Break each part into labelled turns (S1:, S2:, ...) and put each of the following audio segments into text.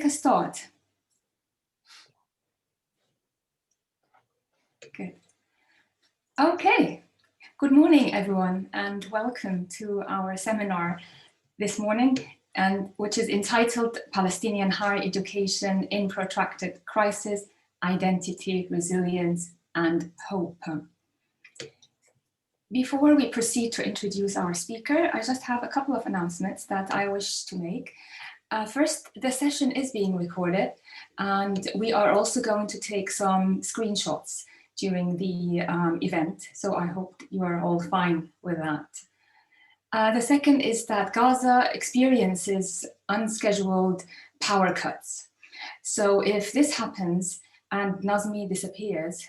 S1: a start? Good. Okay. Good morning, everyone, and welcome to our seminar this morning, and which is entitled Palestinian Higher Education in Protracted Crisis, Identity, Resilience, and Hope. Before we proceed to introduce our speaker, I just have a couple of announcements that I wish to make. First, the session is being recorded, and we are also going to take some screenshots during the event, so I hope you are all fine with that. The second is that Gaza experiences unscheduled power cuts. So if this happens and Nazmi disappears,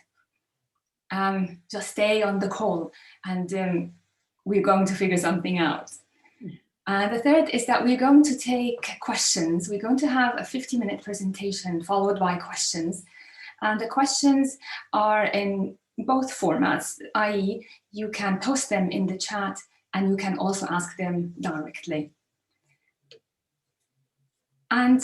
S1: just stay on the call and we're going to figure something out. The third is that we're going to take questions. We're going to have a 50-minute presentation followed by questions. And the questions are in both formats, i.e. you can post them in the chat and you can also ask them directly. And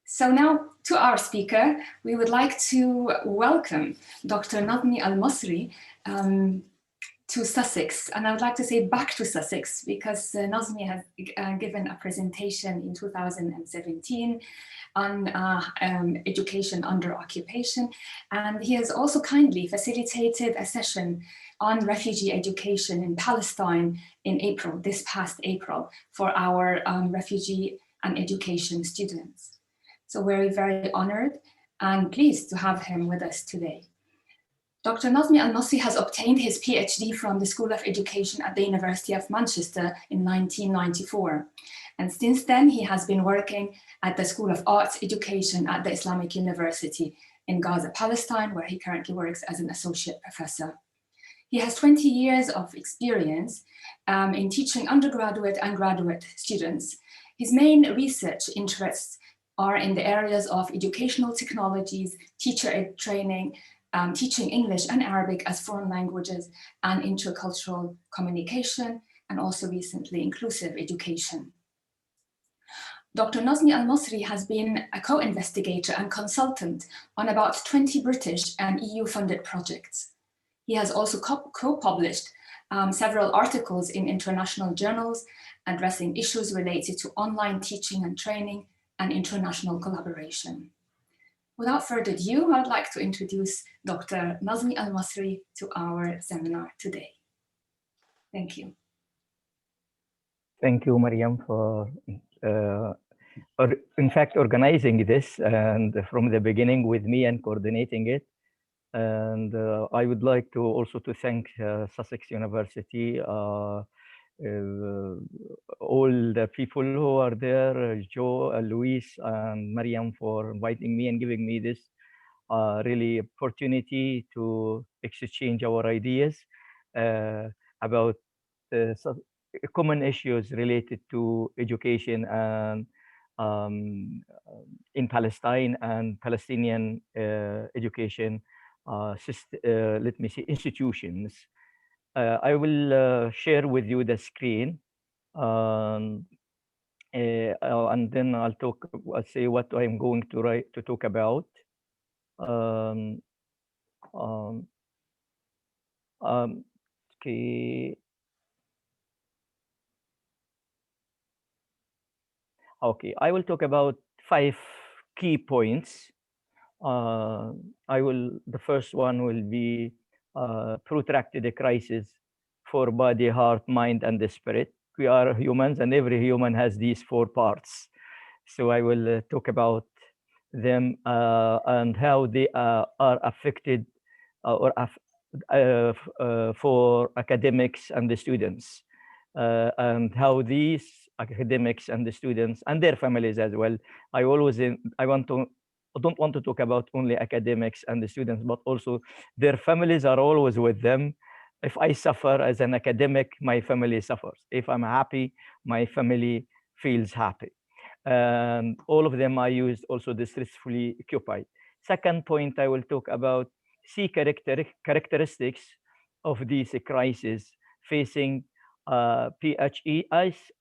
S1: so now to our speaker, we would like to welcome Dr. Nazmi Al-Masri to Sussex. And I would like to say back to Sussex because Nazmi has given a presentation in 2017 on education under occupation. And he has also kindly facilitated a session on refugee education in Palestine in April, this past April, for our refugee and education students. So we're very honored and pleased to have him with us today. Dr. Nazmi Al-Masri has obtained his PhD from the School of Education at the University of Manchester in 1994. And since then, he has been working at the School of Arts Education at the Islamic University in Gaza, Palestine, where he currently works as an associate professor. He has 20 years of experience in teaching undergraduate and graduate students. His main research interests are in the areas of educational technologies, teacher ed training, teaching English and Arabic as foreign languages, and intercultural communication, and also recently inclusive education. Dr. Nazmi Al-Masri has been a co-investigator and consultant on about 20 British and EU-funded projects. He has also co-published several articles in international journals addressing issues related to online teaching and training and international collaboration. Without further ado, I'd like to introduce Dr. Nazmi Al-Masri to our seminar today. Thank you.
S2: Thank you, Mariam, for in fact organizing this and from the beginning with me and coordinating it. And I would like to also to thank Sussex University, all the people who are there, Joe, Luis, and Mariam, for inviting me and giving me this really opportunity to exchange our ideas about common issues related to education and in Palestine and Palestinian education, let me see, institutions. I will share with you the screen, and then I'll say what I'm going to talk about. Okay. Okay, I will talk about 5 key points. The first one will be protracted crisis for body, heart, mind, and the spirit. We are humans, and every human has these 4 parts. So I will talk about them and how they are affected for academics and the students, and how these academics and the students and their families as well. I don't want to talk about only academics and the students, but also their families are always with them. If I suffer as an academic, my family suffers. If I'm happy, my family feels happy. And all of them are used also distressfully occupied. Second point, I will talk about characteristics of these crises facing PHEIS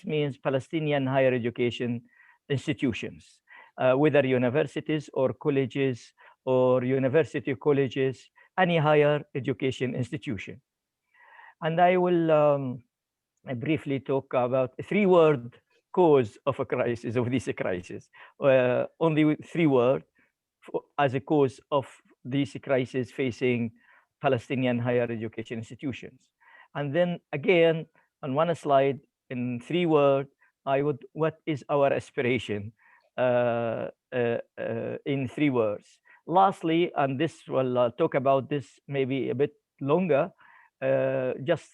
S2: means Palestinian higher education institutions, whether universities or colleges or university colleges, any higher education institution. And I will briefly talk about a three-word cause of a crisis, of this crisis. Only three words as a cause of this crisis facing Palestinian higher education institutions. And then again, on one slide, in three words, what is our aspiration in three words? Lastly, and this will talk about this maybe a bit longer, just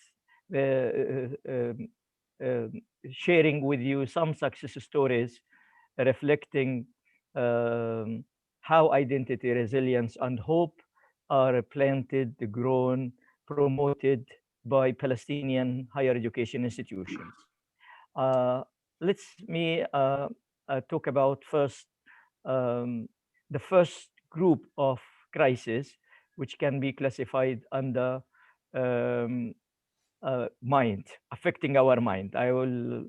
S2: sharing with you some success stories reflecting how identity, resilience, and hope are planted, grown, promoted by Palestinian higher education institutions. Let's me talk about first the first group of crises, which can be classified under mind, affecting our mind. I will,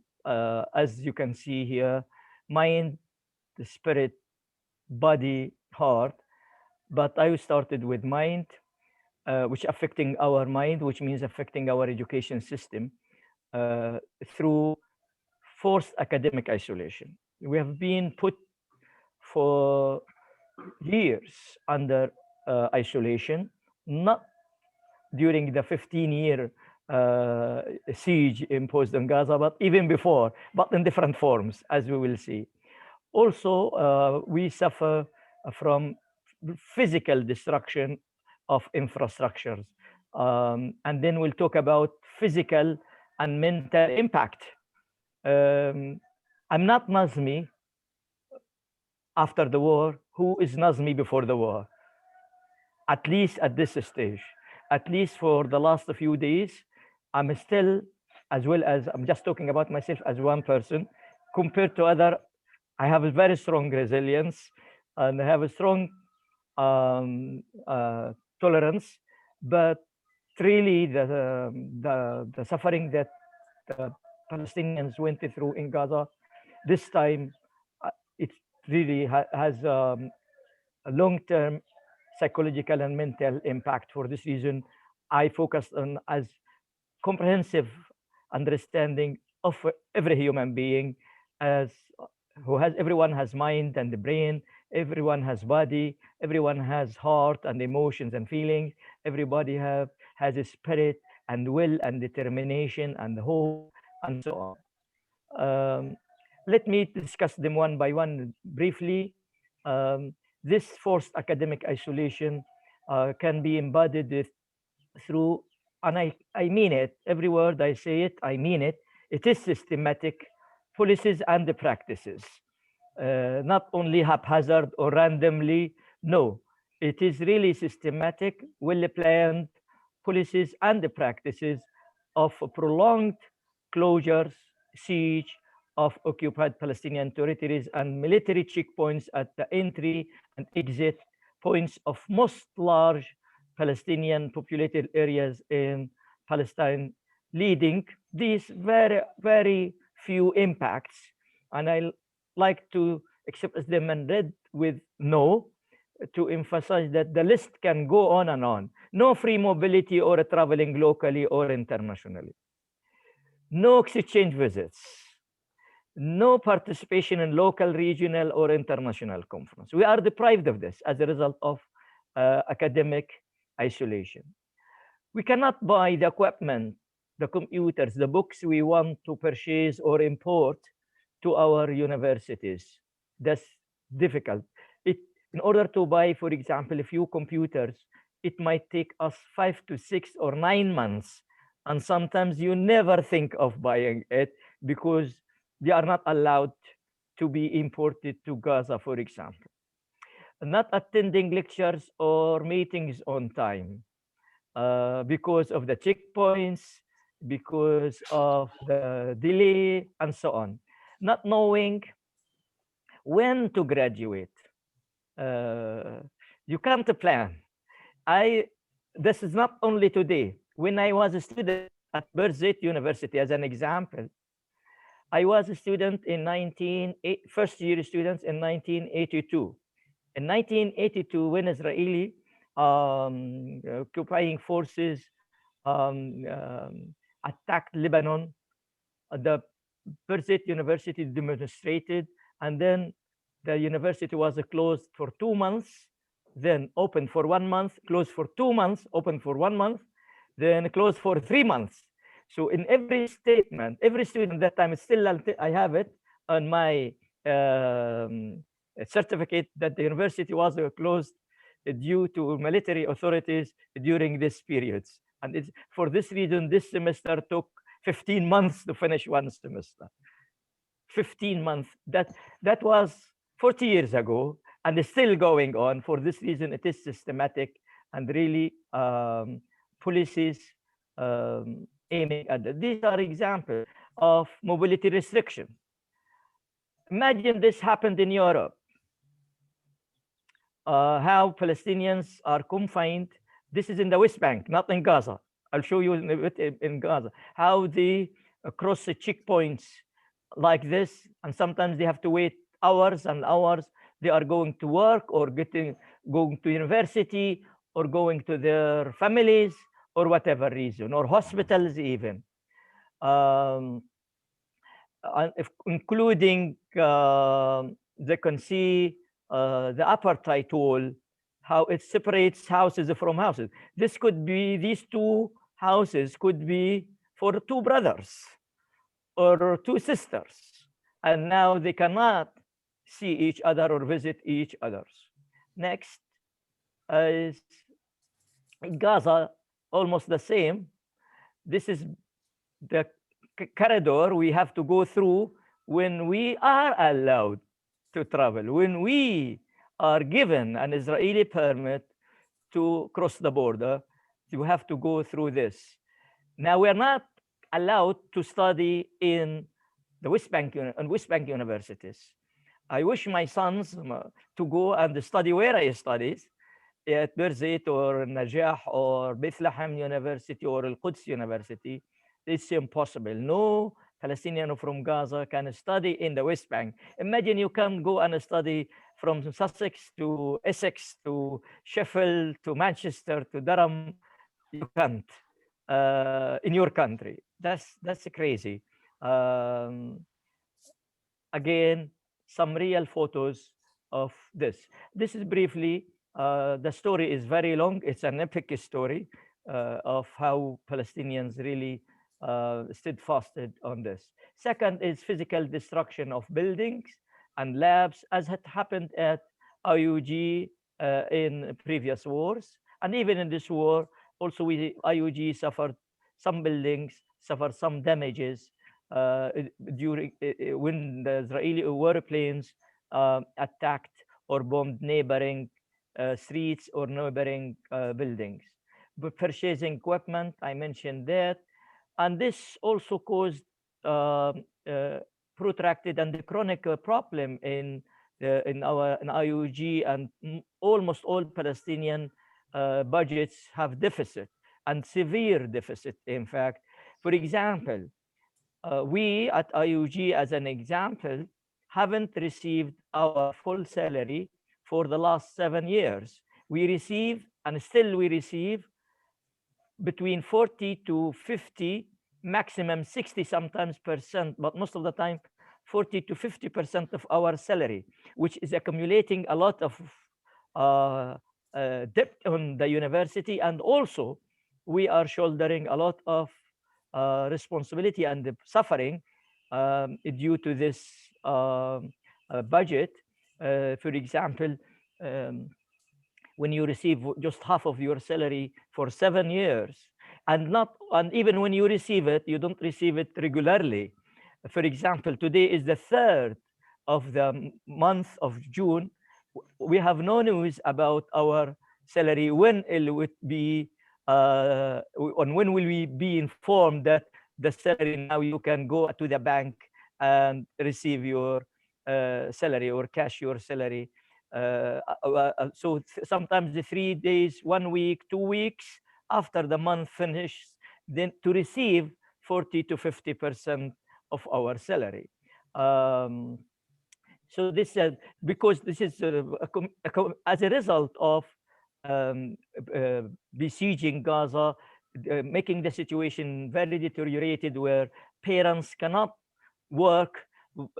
S2: as you can see here, mind, the spirit, body, heart. But I started with mind, which affecting our mind, which means affecting our education system through forced academic isolation. We have been put for years under isolation, not during the 15-year siege imposed on Gaza, but even before, but in different forms, as we will see. Also, we suffer from physical destruction of infrastructures. And then we'll talk about physical and mental impact. I'm not Nazmi after the war. Who is Nazmi before the war? At least at this stage, at least for the last few days, I'm still, as well as I'm just talking about myself as one person, compared to other, I have a very strong resilience and I have a strong tolerance, but really the suffering that the Palestinians went through in Gaza this time, it really has a long-term psychological and mental impact. For this reason, I focused on as comprehensive understanding of every human being, as everyone has mind and the brain, everyone has body, everyone has heart and emotions and feelings, everybody has a spirit and will and determination and hope and so on. Let me discuss them one by one briefly. This forced academic isolation can be embodied through, and I mean it, every word I say it, I mean it, it is systematic policies and the practices, not only haphazard or randomly, no, it is really systematic, well-planned policies and the practices of prolonged closures, siege of occupied Palestinian territories and military checkpoints at the entry and exit points of most large Palestinian populated areas in Palestine, leading these very, very few impacts. And I like to express them in red with no, to emphasize that the list can go on and on. No free mobility or traveling locally or internationally. No exchange visits. No participation in local, regional, or international conference. We are deprived of this as a result of academic isolation. We cannot buy the equipment, the computers, the books we want to purchase or import to our universities. That's difficult. In order to buy, for example, a few computers, it might take us 5 to 6 or 9 months. And sometimes you never think of buying it because they are not allowed to be imported to Gaza, for example. Not attending lectures or meetings on time because of the checkpoints, because of the delay, and so on. Not knowing when to graduate. You can't plan. This is not only today. When I was a student at Birzeit University as an example. I was a student in first year students in 1982. In 1982, when Israeli occupying forces attacked Lebanon, the Birzeit University demonstrated, and then the university was closed for 2 months, then open for 1 month, closed for 2 months, open for 1 month, then closed for 3 months. So in every statement, every student that time, still I have it on my certificate that the university was closed due to military authorities during these periods. And it's, for this reason, this semester took 15 months to finish one semester. 15 months. That was 40 years ago, and it's still going on. For this reason, it is systematic and really policies aiming at that. These are examples of mobility restriction. Imagine this happened in Europe. How Palestinians are confined. This is in the West Bank, not in Gaza. I'll show you in Gaza how they cross the checkpoints like this, and sometimes they have to wait hours and hours. They are going to work or going to university or going to their families or whatever reason, or hospitals even, including they can see the apartheid wall, how it separates houses from houses. This could be, these two houses could be for two brothers or two sisters, and now they cannot see each other or visit each other. Next is Gaza, almost the same. This is the corridor we have to go through when we are allowed to travel, when we are given an Israeli permit to cross the border. You have to go through this. Now, we're not allowed to study in the West Bank universities. I wish my sons to go and study where I studied, at Birzeit or Najah or Bethlehem University or Al-Quds University. It's impossible. No Palestinian from Gaza can study in the West Bank. Imagine you can go and study from Sussex to Essex to Sheffield to Manchester to Durham. You can't in your country. That's crazy. Again, some real photos of this. This is briefly, the story is very long. It's an epic story of how Palestinians really steadfasted on this. Second is physical destruction of buildings and labs, as had happened at IUG in previous wars. And even in this war, also IUG suffered some buildings, suffered some damages during when the Israeli warplanes attacked or bombed neighboring streets or neighboring buildings. But purchasing equipment, I mentioned that. And this also caused protracted and chronic problem in IUG, and almost all Palestinian budgets have deficit, and severe deficit, in fact. For example, we at IUG, as an example, haven't received our full salary for the last 7 years. We receive, and still we receive, between 40 to 50, maximum 60 sometimes %, but most of the time 40 to 50% of our salary, which is accumulating a lot of debt on the university. And also we are shouldering a lot of responsibility and suffering due to this budget. For example, when you receive just half of your salary for 7 years, and even when you receive it, you don't receive it regularly. For example, today is the 3rd of the month of June. We have no news about our salary. When it would be, when will we be informed that the salary, now you can go to the bank and receive your salary or cash your salary? So sometimes the 3 days, 1 week, 2 weeks after the month finishes, then to receive 40 to 50% of our salary. Um, so this because this is as a result of besieging Gaza, making the situation very deteriorated, where parents cannot work.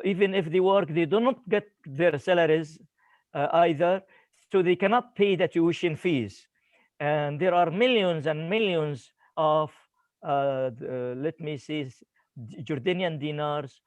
S2: Even if they work, they do not get their salaries either, so they cannot pay the tuition fees. And there are millions and millions of let me see, Jordanian dinars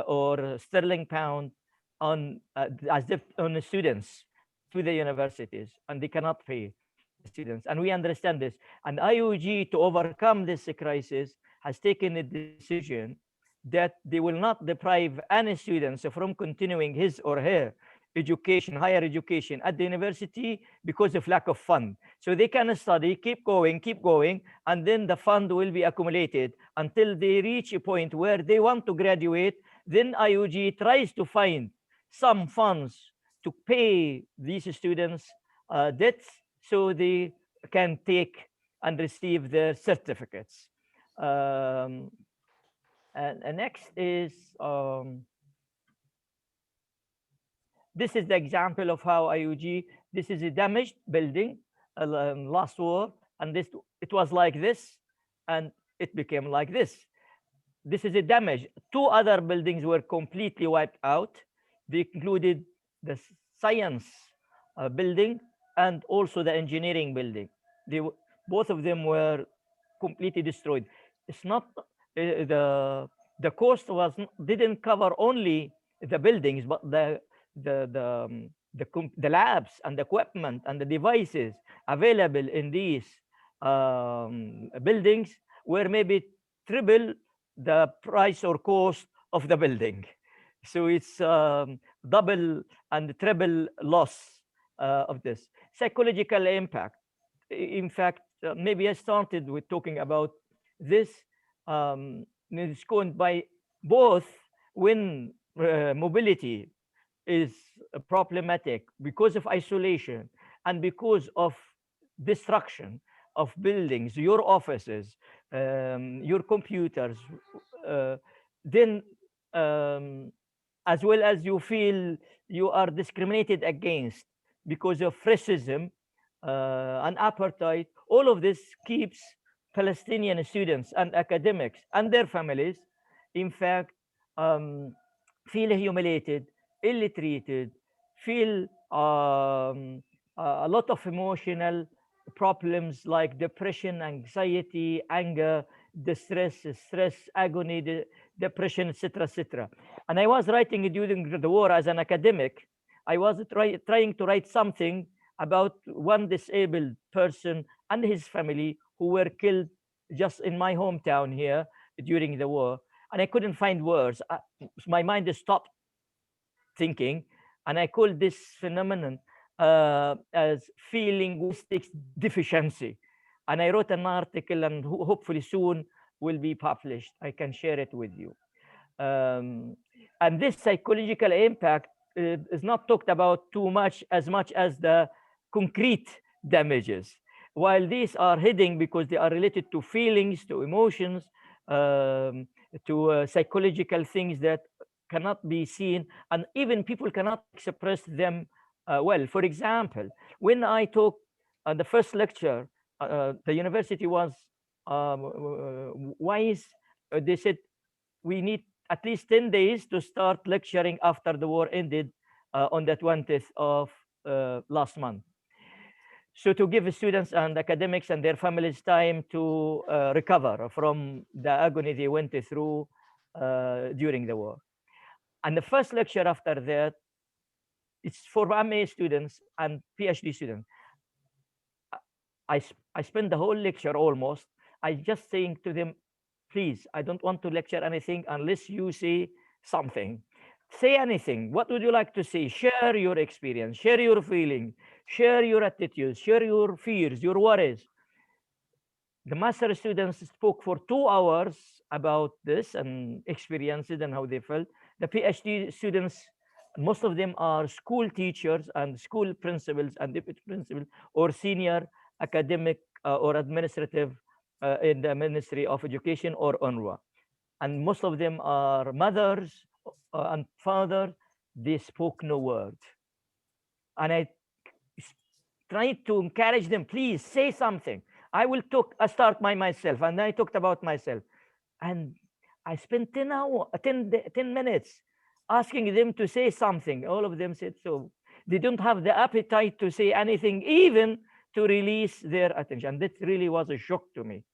S2: or sterling pound on as if on the students to the universities, and they cannot pay the students. And we understand this. And IUG, to overcome this crisis, has taken a decision that they will not deprive any students from continuing his or her education, higher education at the university because of lack of fund. So they can study, keep going, and then the fund will be accumulated until they reach a point where they want to graduate. Then IUG tries to find some funds to pay these students debts so they can take and receive their certificates. And next is this is the example of how IUG, this is a damaged building last war, and this it was like this, and it became like this. This is a damage. Two other buildings were completely wiped out. They included the science building and also the engineering building. Both of them were completely destroyed. It's not the cost was didn't cover only the buildings, but the labs and the equipment and the devices available in these buildings were maybe triple the price or cost of the building. So it's double and triple loss of this. Psychological impact. In fact, maybe I started with talking about this. It's going by both when mobility is problematic because of isolation and because of destruction of buildings, your offices, your computers, then as well as you feel you are discriminated against because of racism and apartheid, all of this keeps Palestinian students and academics and their families, in fact, feel humiliated, ill-treated, feel a lot of emotional problems like depression, anxiety, anger, distress, stress, agony, depression, etc., etc. And I was writing during the war as an academic. I was trying to write something about one disabled person and his family who were killed just in my hometown here during the war. And I couldn't find words. My mind stopped thinking, and I called this phenomenon as linguistic deficiency. And I wrote an article, and hopefully soon will be published. I can share it with you. And this psychological impact is not talked about too much as the concrete damages. While these are hidden because they are related to feelings, to emotions, to psychological things that cannot be seen, and even people cannot express them well. For example, when I took the first lecture, the university was wise. They said we need at least 10 days to start lecturing after the war ended on the 20th of last month. So to give students and academics and their families time to recover from the agony they went through during the war. And the first lecture after that, it's for MA students and PhD students. I spent the whole lecture almost. I just saying to them, please, I don't want to lecture anything unless you say something. Say anything. What would you like to say? Share your experience, share your feeling, share your attitudes, share your fears, your worries. The master students spoke for 2 hours about this and experiences and how they felt. The PhD students, most of them are school teachers and school principals and deputy principals or senior academic or administrative in the Ministry of Education or UNRWA. And most of them are mothers and fathers. They spoke no word. And I tried to encourage them, please say something. I will start by myself. And I talked about myself. And I spent 10 minutes asking them to say something. All of them said so. They don't have the appetite to say anything, even to release their attention. That really was a shock to me.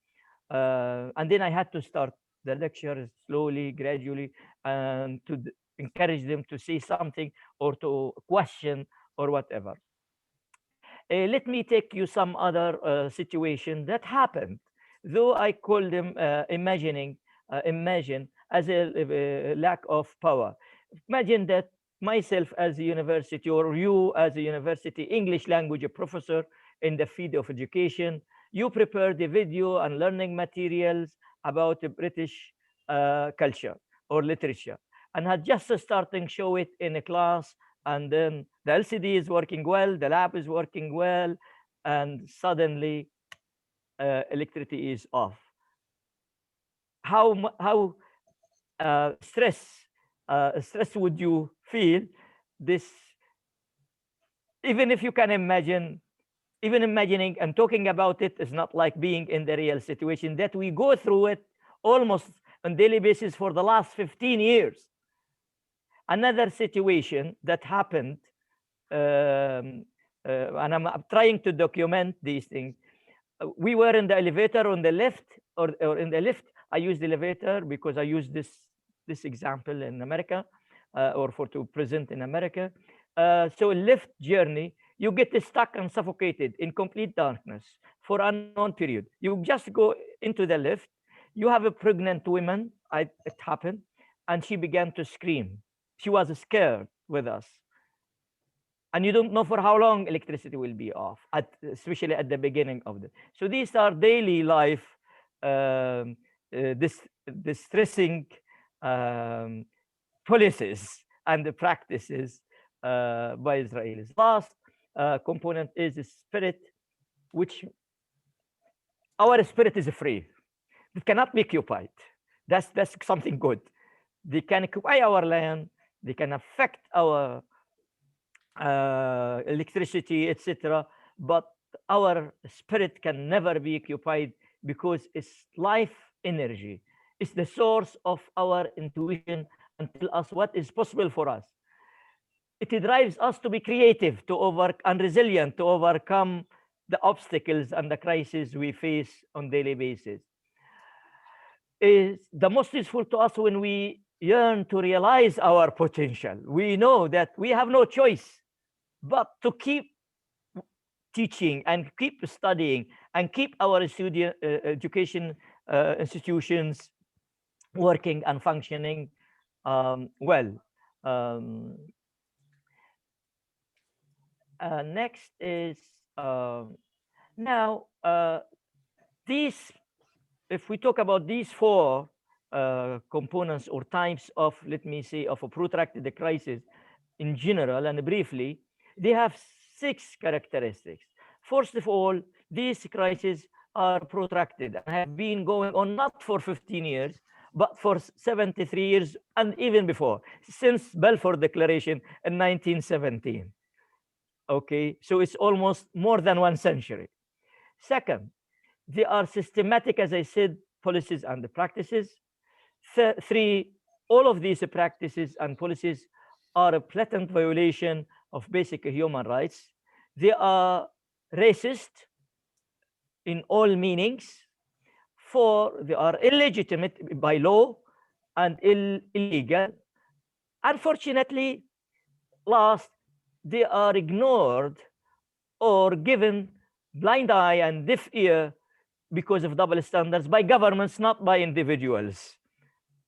S2: And then I had to start the lecture slowly, gradually, and to encourage them to say something or to question or whatever. Let me take you some other situation that happened, though I call them imagine as a lack of power. Imagine that myself as a university, or you as a university English language professor in the field of education, you prepared a video and learning materials about the British culture or literature, and had just starting show it in a class, and then the LCD is working well, the lab is working well, and suddenly electricity is off. How stress would you feel? This, even if you can imagine, even imagining and talking about it is not like being in the real situation that we go through it almost on daily basis for the last 15 years. Another situation that happened, and I'm trying to document these things. We were in the elevator on the left, or in the lift. I used the elevator because I used this example in America, or to present in America. So a lift journey, you get stuck and suffocated in complete darkness for an unknown period. You just go into the lift. You have a pregnant woman. It happened, and she began to scream. She was scared with us. And you don't know for how long electricity will be off, especially at the beginning of it. So these are daily life distressing policies and the practices by Israelis. Last component is the spirit, which our spirit is free. It cannot be occupied. That's something good. They can occupy our land. They can affect our electricity, etc. But our spirit can never be occupied because it's life energy. It's the source of our intuition and tell us what is possible for us. It drives us to be creative, and resilient, to overcome the obstacles and the crises we face on daily basis. Is the most useful to us when we yearn to realize our potential. We know that we have no choice but to keep teaching and keep studying and keep our student education institutions working and functioning well. Next is now these. If we talk about these four components or types of, let me say, of a protracted crisis in general and briefly, they have 6 characteristics. First of all, these crises are protracted and have been going on not for 15 years, but for 73 years and even before, since Balfour Declaration in 1917. Okay, so it's almost more than 1 century. Second, they are systematic, as I said, policies and the practices. 3, all of these practices and policies are a blatant violation of basic human rights. They are racist in all meanings. 4, they are illegitimate by law and illegal. Unfortunately, last, they are ignored or given blind eye and deaf ear because of double standards by governments, not by individuals.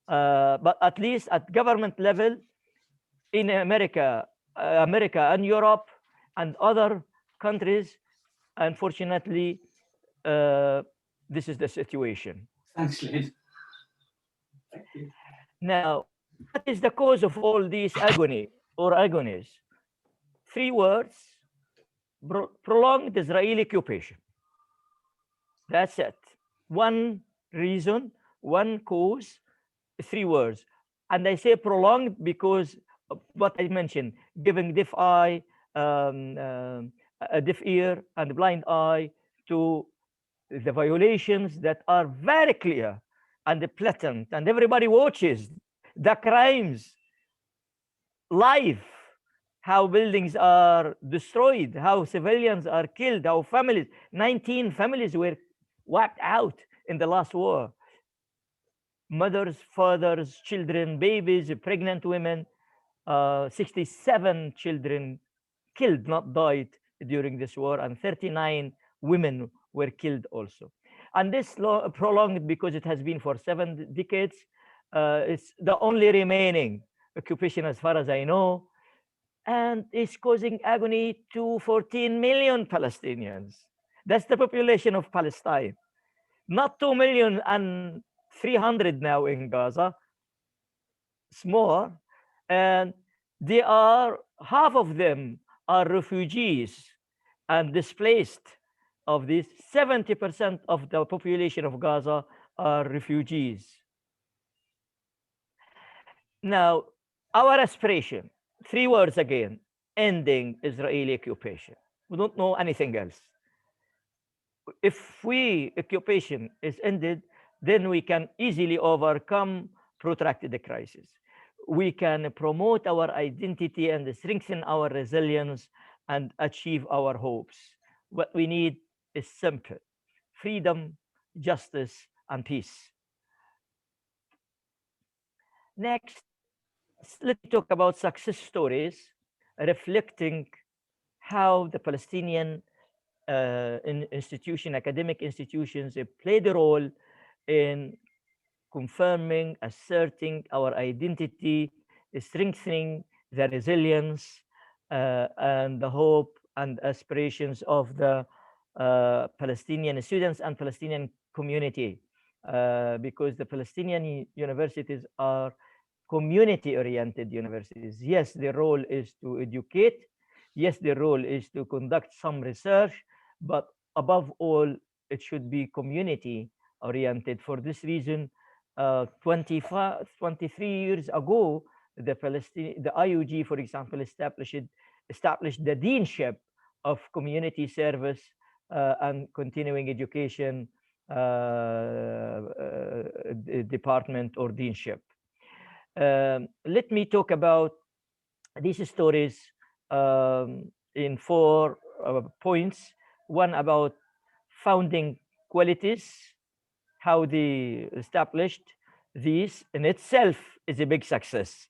S2: But at least at government level, in America and Europe and other countries, unfortunately, this is the situation.
S3: Thanks, Lynn. Thank you.
S2: Now, what is the cause of all these agony or agonies? 3 words: prolonged Israeli occupation. That's it. one reason, one cause, 3 words. And I say prolonged because of what I mentioned, giving deaf eye, a deaf ear and blind eye to the violations that are very clear and blatant, and everybody watches the crimes live, how buildings are destroyed, how civilians are killed, how 19 families were wiped out in the last war. Mothers, fathers, children, babies, pregnant women, 67 children killed, not died during this war, and 39 women were killed also. And this prolonged because it has been for 7 decades. It's the only remaining occupation as far as I know, and it's causing agony to 14 million Palestinians. That's the population of Palestine. Not 2,300,000 now in Gaza. It's more. And they are, half of them are refugees and displaced. Of these, 70% of the population of Gaza are refugees. Now, our aspiration, 3 words again, ending Israeli occupation. We don't know anything else. If occupation is ended, then we can easily overcome protracted crisis. We can promote our identity and strengthen our resilience and achieve our hopes. What we need is simple: freedom, justice, and peace. Next, let me talk about success stories reflecting how the Palestinian academic institutions played a role in confirming, asserting our identity, strengthening the resilience and the hope and aspirations of the Palestinian students and Palestinian community, because the Palestinian universities are community-oriented universities. Yes, their role is to educate. Yes, their role is to conduct some research, but above all, it should be community-oriented. For this reason, 23 years ago, the IUG, for example, established the Deanship of Community Service and Continuing Education Department or Deanship. Let me talk about these stories in 4 points. One about founding qualities, how they established these in itself is a big success.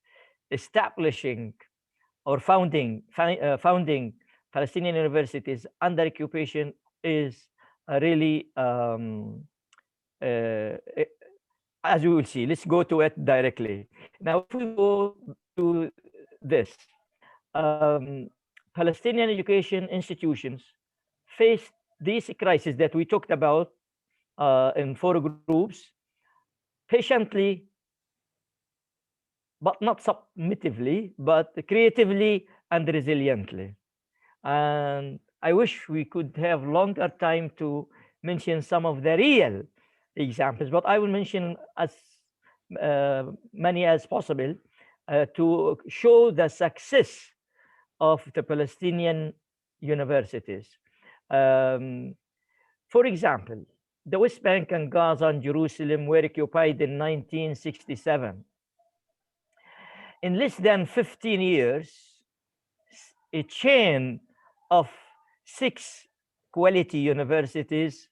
S2: Establishing or founding Palestinian universities under occupation is really, as we will see. Let's go to it directly. Now, if we go to this, Palestinian education institutions faced these crises that we talked about in 4 groups, patiently, but not submissively, but creatively and resiliently. And I wish we could have longer time to mention some of the real examples, but I will mention as many as possible to show the success of the Palestinian universities. For example, the West Bank and Gaza and Jerusalem were occupied in 1967. In less than 15 years, a chain of 6 quality universities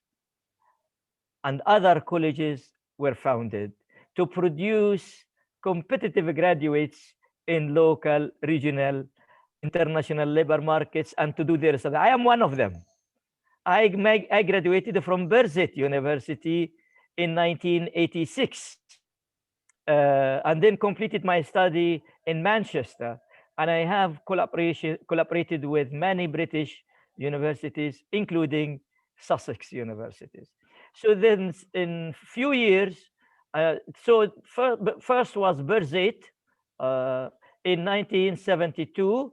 S2: and other colleges were founded to produce competitive graduates in local, regional, international labor markets and to do their study. I am one of them. I graduated from Birzeit University in 1986 and then completed my study in Manchester. And I have collaborated with many British universities, including Sussex universities. So then in few years, first was Birzeit in 1972,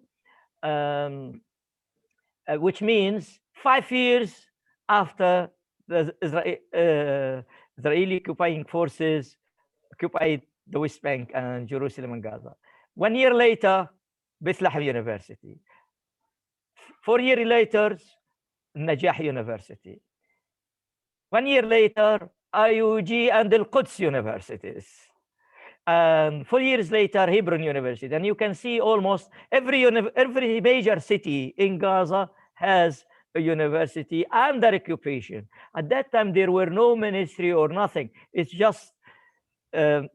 S2: which means 5 years after the Israeli occupying forces occupied the West Bank and Jerusalem and Gaza. 1 year later, Bethlehem University. 4 years later, Najah University. 1 year later, IUG and Al-Quds universities. And 4 years later, Hebron University. And you can see almost every major city in Gaza has a university under occupation. At that time, there were no ministry or nothing. It's just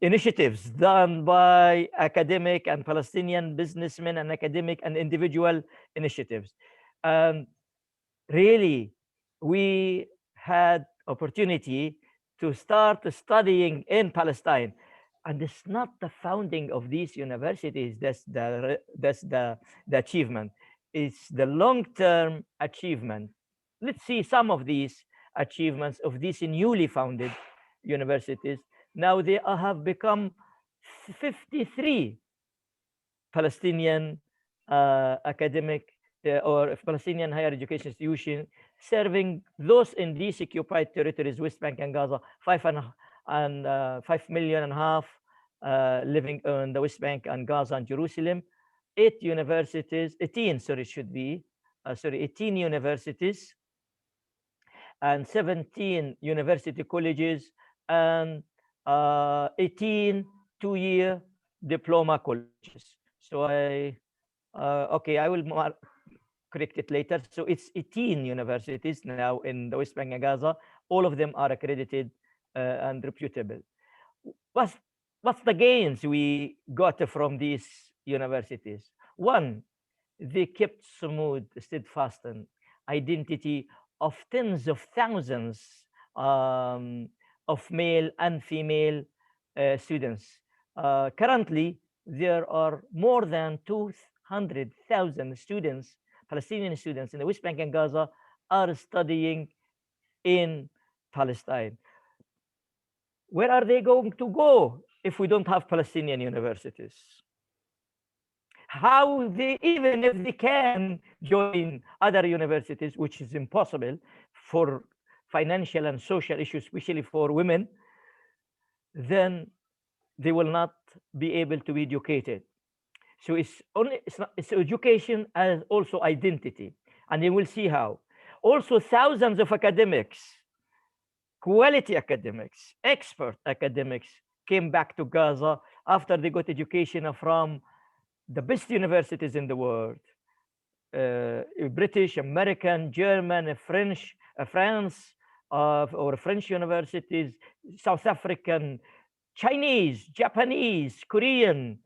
S2: initiatives done by academic and Palestinian businessmen and academic and individual initiatives. And really, we had opportunity to start studying in Palestine. And it's not the founding of these universities that's the achievement. It's the long-term achievement. Let's see some of these achievements of these newly founded universities. Now they have become 53 Palestinian academic or Palestinian higher education institution serving those in these occupied territories, West Bank and Gaza, 5.5 million living in the West Bank and Gaza and Jerusalem. 8 universities, 18, sorry, should be, 18 universities and 17 university colleges and 18 two-year diploma colleges. So okay, I will correct it later. So it's 18 universities now in the West Bank and Gaza. All of them are accredited and reputable. What's the gains we got from these universities? One, they kept smooth, steadfast identity of tens of thousands of male and female students. Currently, there are more than 200,000 students, Palestinian students in the West Bank and Gaza are studying in Palestine. Where are they going to go if we don't have Palestinian universities? How they, even if they can join other universities, which is impossible for financial and social issues, especially for women, then they will not be able to be educated. So it's education as also identity, and you will see how. Also, thousands of academics, quality academics, expert academics came back to Gaza after they got education from the best universities in the world, British, American, German, French, France, or French universities, South African, Chinese, Japanese, Korean,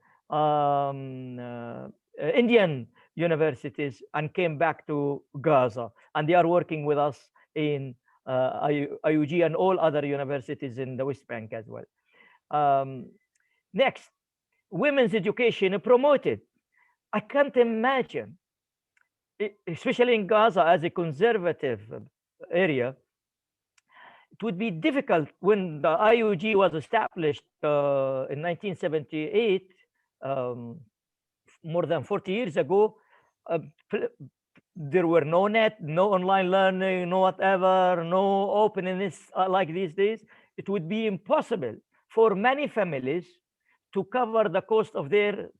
S2: Indian universities, and came back to Gaza. And they are working with us in IUG and all other universities in the West Bank as well. Next, women's education promoted. I can't imagine, especially in Gaza as a conservative area, it would be difficult when the IUG was established in 1978, more than 40 years ago. There were no net, no online learning, no whatever, no openness like these days. It would be impossible for many families to cover the cost of their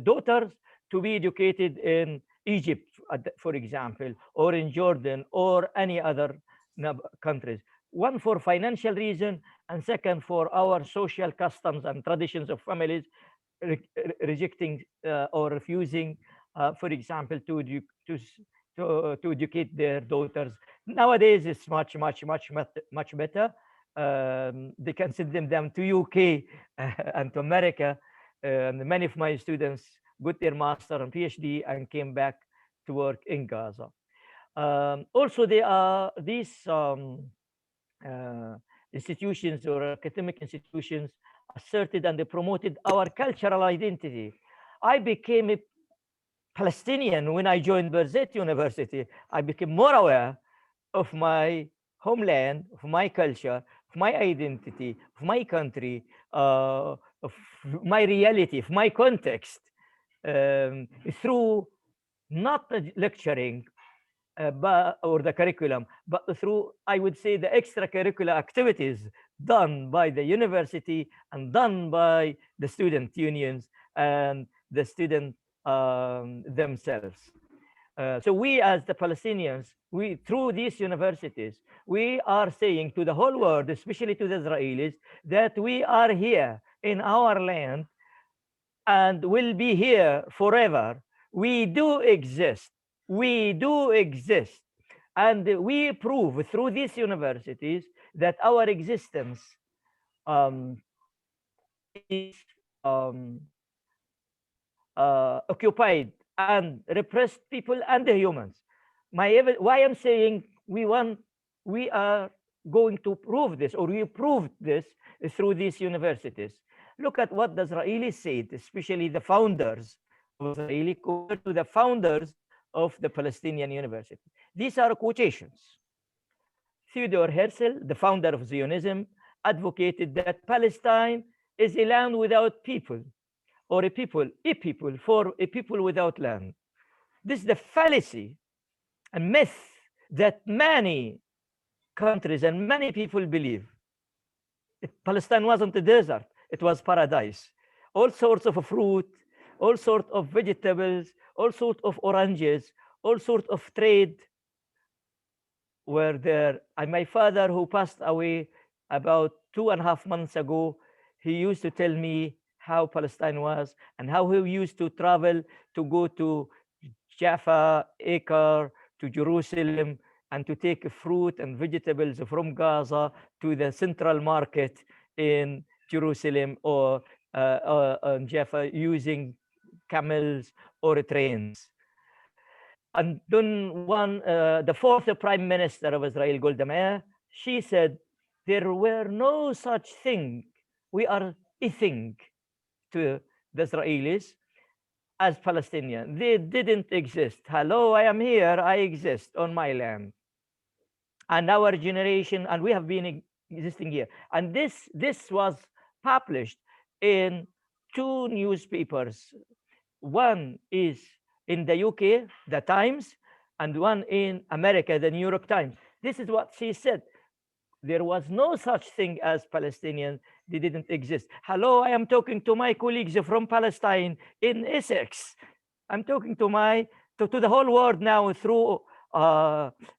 S2: daughters to be educated in Egypt, for example, or in Jordan, or any other countries. One, for financial reason, and second, for our social customs and traditions of families rejecting or refusing, for example, to educate their daughters. Nowadays, it's much better. They can send them to UK and to America. And many of my students got their master and PhD and came back to work in Gaza. Also, there are these institutions or academic institutions asserted and they promoted our cultural identity. I became a Palestinian when I joined Birzeit University. I became more aware of my homeland, of my culture, of my identity, of my country, of my reality, of my context, through not lecturing or the curriculum, but through, I would say, the extracurricular activities done by the university and done by the student unions and the student themselves. So we as the Palestinians, we through these universities, we are saying to the whole world, especially to the Israelis, that we are here in our land and will be here forever. We do exist. We do exist. And we prove through these universities that our existence is occupied and repressed people and the humans. Why I'm saying we are going to prove this, or we proved this through these universities. Look at what the Israelis said, especially the founders of Israeli compared to the founders of the Palestinian University. These are quotations. Theodor Herzl, the founder of Zionism, advocated that Palestine is a land without people, or a people for a people without land. This is the fallacy and myth that many countries and many people believe. Palestine wasn't a desert, it was paradise. All sorts of fruit, all sorts of vegetables, all sorts of oranges, all sorts of trade were there. And my father, who passed away about 2.5 months ago, he used to tell me how Palestine was and how he used to travel to go to Jaffa, Acre, to Jerusalem, and to take fruit and vegetables from Gaza to the central market in Jerusalem or Jaffa using camels or trains. And then the fourth prime minister of Israel, Golda Meir, she said, there were no such thing. We are a thing to the Israelis as Palestinian. They didn't exist. Hello, I am here. I exist on my land. And our generation, and we have been existing here. And this was published in 2 newspapers. One is in the UK, the Times, and one in America, the New York Times. This is what she said. There was no such thing as Palestinians. They didn't exist. Hello, I am talking to my colleagues from Palestine in Essex. I'm talking to the whole world now through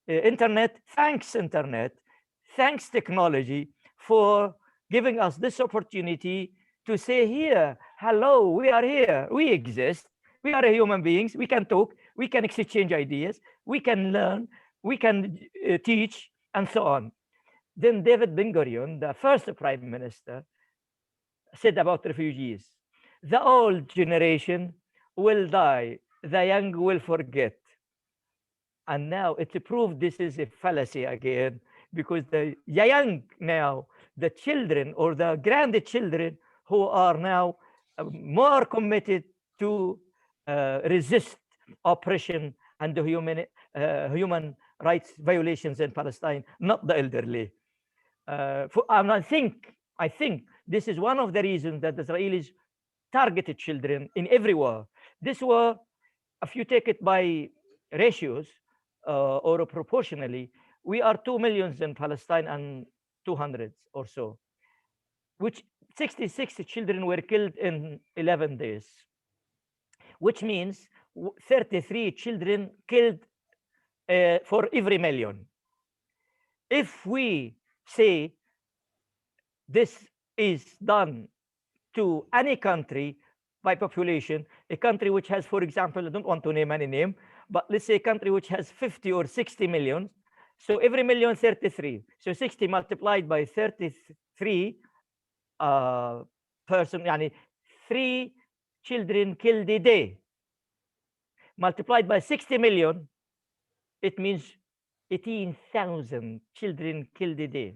S2: internet. Thanks technology for giving us this opportunity to say here, hello, we are here, we exist, we are human beings, we can talk, we can exchange ideas, we can learn, we can teach, and so on. Then David Ben-Gurion, the first prime minister, said about refugees, the old generation will die, the young will forget. And now it's proved this is a fallacy again, because the young now, the children or the grandchildren who are now more committed to resist oppression and the human rights violations in Palestine, not the elderly. And I think this is one of the reasons that the Israelis targeted children in every war. This war, if you take it by ratios or proportionally, we are 2 million in Palestine and 200 or so, which 66 children were killed in 11 days, which means 33 children killed for every million. If we say this is done to any country by population, a country which has, for example, I don't want to name any name, but let's say a country which has 50 or 60 million. So every million, 33. So 60 multiplied by 33 person, yani 3 children killed a day. Multiplied by 60 million, it means 18,000 children killed a day,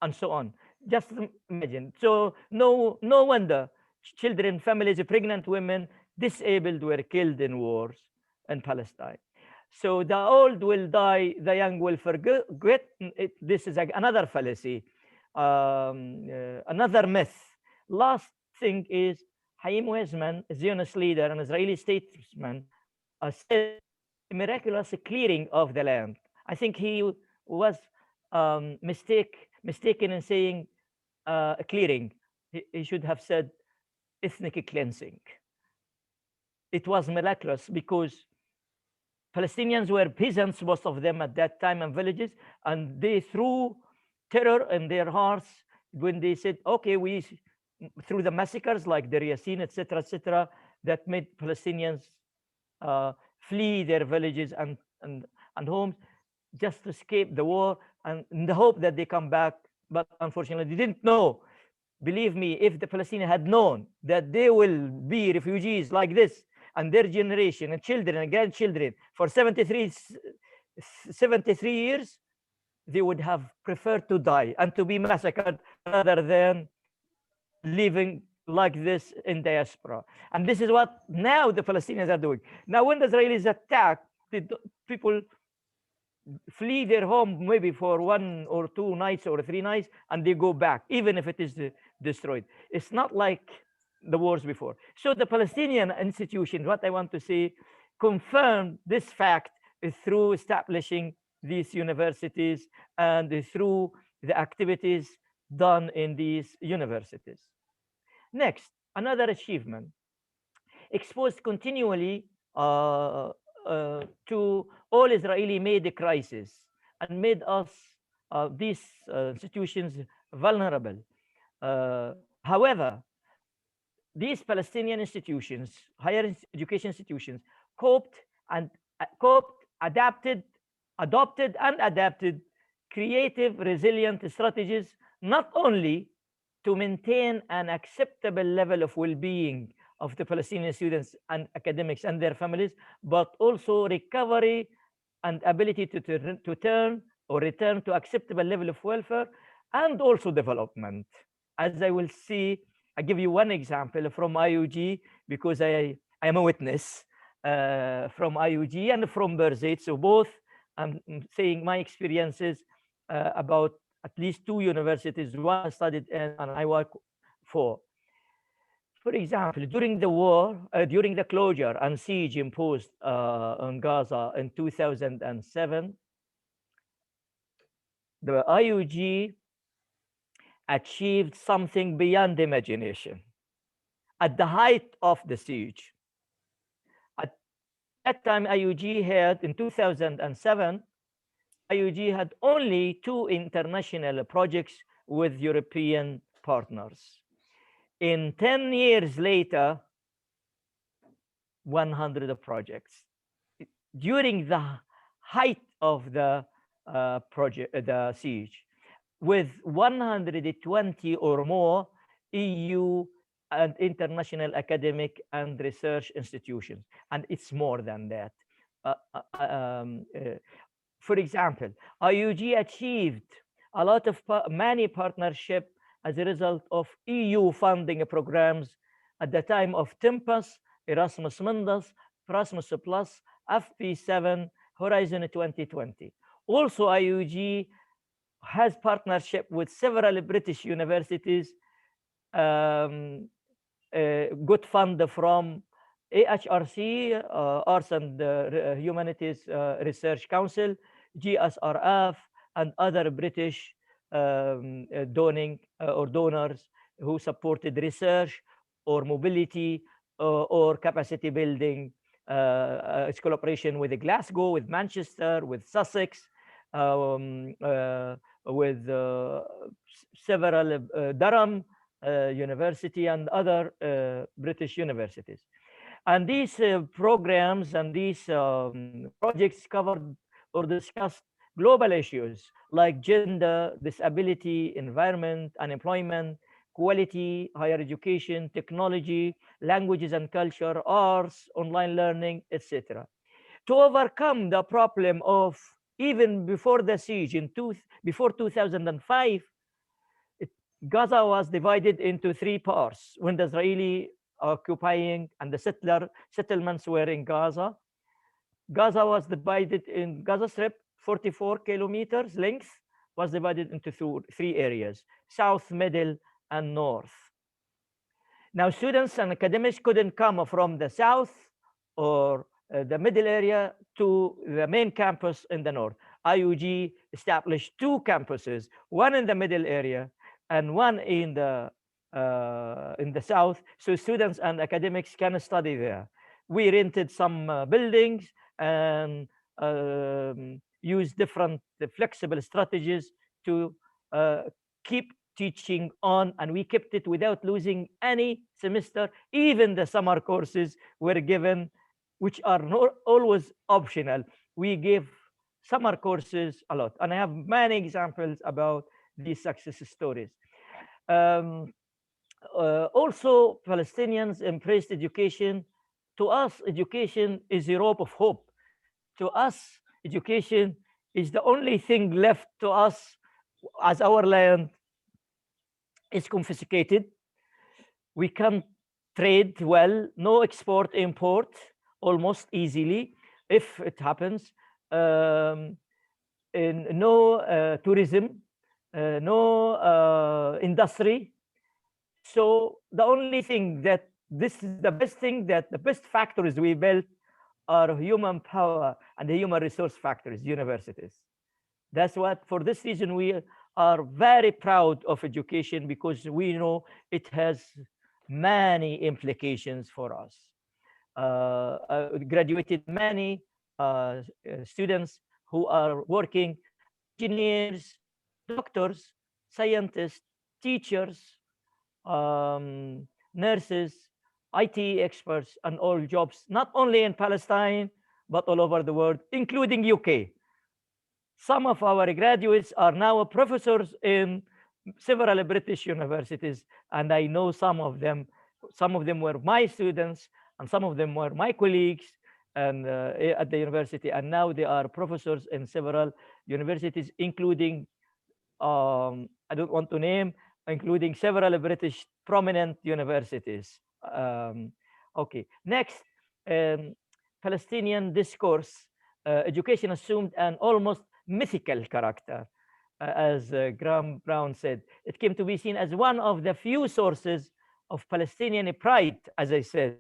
S2: and so on. Just imagine. So no wonder children, families, pregnant women, disabled were killed in wars in Palestine. So the old will die, the young will forget. This is another fallacy, another myth. Last thing is Haim Weizmann, a Zionist leader and Israeli statesman, said miraculous clearing of the land. I think he was mistaken in saying clearing. He should have said ethnic cleansing. It was miraculous because Palestinians were peasants, most of them at that time, in villages, and they threw terror in their hearts when they said, okay, we, through the massacres like the Yasin, etc., that made Palestinians flee their villages and homes just to escape the war, and in the hope that they come back. But unfortunately, they didn't know. Believe me, if the Palestinians had known that they will be refugees like this, and their generation and children and grandchildren for 73 years, they would have preferred to die and to be massacred rather than living like this in diaspora. And this is what now the Palestinians are doing. Now, when the Israelis attack, people flee their home maybe for 1 or 2 nights or 3 nights, and they go back, even if it is destroyed. It's not like the wars before. So the Palestinian institutions, what I want to say, confirmed this fact through establishing these universities and through the activities done in these universities. Next, another achievement, exposed continually to all Israeli-made crises and made us, these institutions, vulnerable. However, these Palestinian institutions, higher education institutions, adopted and adapted creative, resilient strategies, not only to maintain an acceptable level of well-being of the Palestinian students and academics and their families, but also recovery and ability to return to acceptable level of welfare, and also development. As I will see, I give you one example from IUG, because I am a witness from IUG and from Berzeit. So both, I'm saying my experiences about at least 2 universities, one I studied in and I work for. For example, during the war, during the closure and siege imposed on Gaza in 2007, the IUG achieved something beyond imagination. At the height of the siege, at that time, IUG had, in 2007, IUG had only 2 international projects with European partners. In 10 years later, 100 projects. During the height of the the siege, with 120 or more EU and international academic and research institutions, and it's more than that. For example, IUG achieved a lot of many partnership as a result of EU funding programs at the time of Tempus, Erasmus Mundus, Erasmus Plus, FP7, Horizon 2020. Also, IUG has partnership with several British universities, good fund from AHRC, Arts and Humanities Research Council, GSRF, and other British donors who supported research or mobility or capacity building. Its collaboration with Glasgow, with Manchester, with Sussex, with several Durham University and other British universities. And these programs and these projects covered or discussed global issues like gender, disability, environment, unemployment, quality, higher education, technology, languages and culture, arts, online learning, etc. To overcome the problem of, even before the siege, before 2005, Gaza was divided into 3 parts when the Israeli occupying and the settlements were in Gaza. Gaza was divided in Gaza Strip, 44 kilometers length, was divided into 3 areas: south, middle, and north. Now, students and academics couldn't come from the south or the middle area to the main campus in the north. IUG established 2 campuses, one in the middle area and one in the south, so students and academics can study there. We rented some buildings and used different flexible strategies to keep teaching on, and we kept it without losing any semester. Even the summer courses were given, which are not always optional. We gave summer courses a lot, and I have many examples about these success stories. Also, Palestinians embraced education. To us, education is a rope of hope. To us, education is the only thing left to us, as our land is confiscated. We can't trade well, no export, import, almost easily, if it happens. No tourism, no industry. So the only thing that this is the best thing, that the best factories we built are human power and the human resource factories, universities. That's what, for this reason, we are very proud of education, because we know it has many implications for us. Graduated many students who are working, engineers, doctors, scientists, teachers, nurses, IT experts, and all jobs, not only in Palestine, but all over the world, including UK. Some of our graduates are now professors in several British universities, and I know some of them. Some of them were my students, and some of them were my colleagues and at the university, and now they are professors in several universities, including, I don't want to name, including several British prominent universities. Okay, next, Palestinian discourse. Education assumed an almost mythical character. As Graham Brown said, it came to be seen as one of the few sources of Palestinian pride, as I said,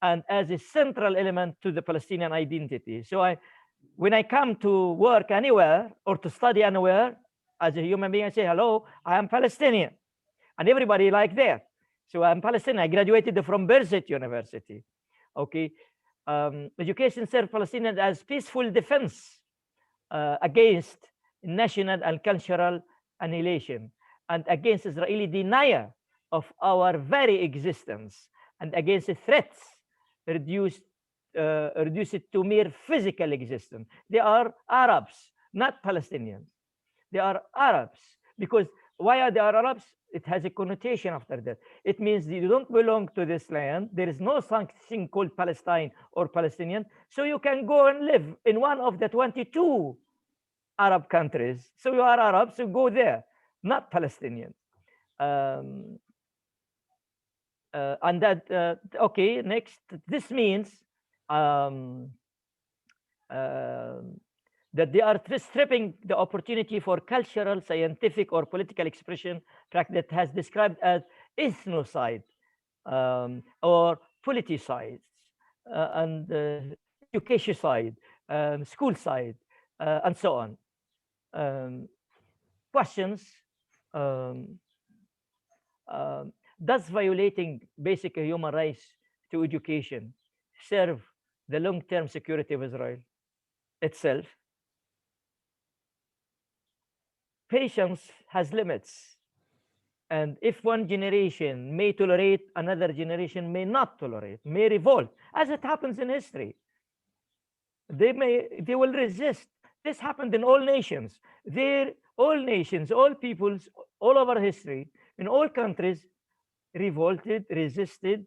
S2: and as a central element to the Palestinian identity. So when I come to work anywhere or to study anywhere, as a human being, I say, hello, I am Palestinian. And everybody like that. So I'm Palestinian. I graduated from Birzeit University. Okay. Education served Palestinians as peaceful defense against national and cultural annihilation, and against Israeli denial of our very existence, and against the threats reduce it to mere physical existence. They are Arabs, not Palestinians. They are Arabs. Because why are they Arabs? It has a connotation after that. It means you don't belong to this land. There is no thing called Palestine or Palestinian. So you can go and live in one of the 22 Arab countries. So you are Arab, so go there, not Palestinian. And that, okay, next, this means that they are stripping the opportunity for cultural, scientific, or political expression that has described as ethnocide or politicide, and education side, school side, and so on. Questions. Does violating basic human rights to education serve the long-term security of Israel itself? Patience has limits, and if one generation may tolerate, another generation may not tolerate, may revolt, as it happens in history. They will resist. This happened in all nations. All nations, all peoples, all over history, in all countries, revolted, resisted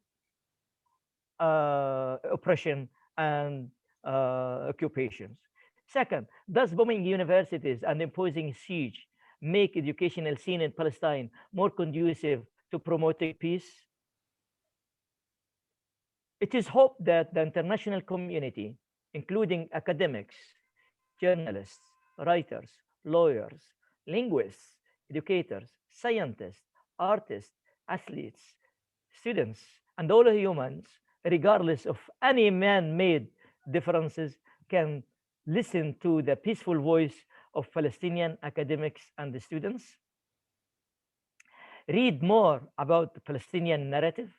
S2: oppression and occupations. Second, does bombing universities and imposing siege make educational scene in Palestine more conducive to promoting peace? It is hoped that the international community, including academics, journalists, writers, lawyers, linguists, educators, scientists, artists, athletes, students, and all humans, regardless of any man-made differences can listen to the peaceful voice of Palestinian academics and the students, read more about the Palestinian narrative,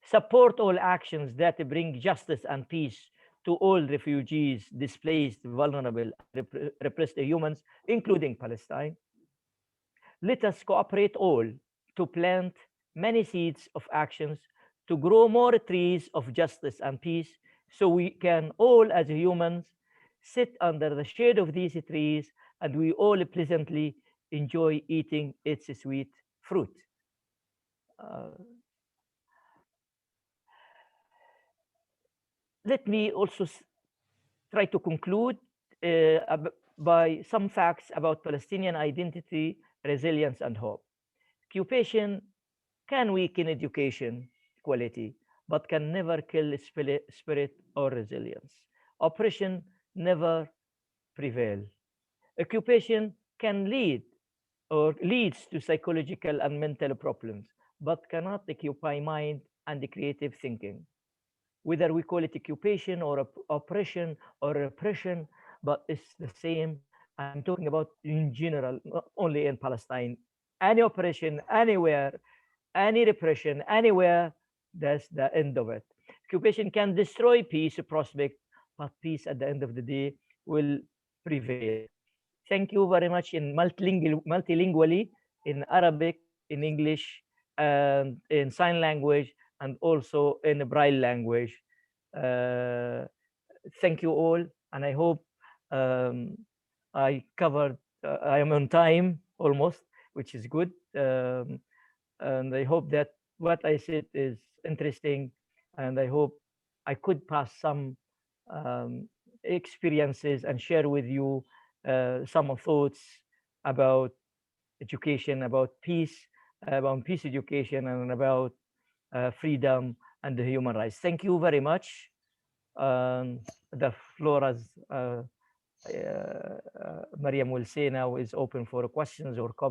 S2: support all actions that bring justice and peace to all refugees, displaced, vulnerable, repressed humans, including Palestine. Let us cooperate all to plant many seeds of actions to grow more trees of justice and peace, so we can all as humans sit under the shade of these trees and we all pleasantly enjoy eating its sweet fruit. Let me also try to conclude by some facts about Palestinian identity, resilience, and hope. Occupation can weaken education quality, but can never kill spirit or resilience. Oppression never prevail. Occupation can lead or leads to psychological and mental problems, but cannot occupy mind and creative thinking. Whether we call it occupation or oppression or repression, but it's the same. I'm talking about in general, not only in Palestine. Any oppression, anywhere, any repression, anywhere, that's the end of it. Occupation can destroy peace prospect, but peace at the end of the day will prevail. Thank you very much in multilingually, in Arabic, in English, and in sign language, and also in Braille language. Thank you all, and I hope I covered, I am on time almost, which is good. And I hope that what I said is interesting, and I hope I could pass some experiences and share with you some thoughts about education, about peace education, and about freedom and the human rights. Thank you very much. The floor, as Mariam will say now, is open for questions or comments.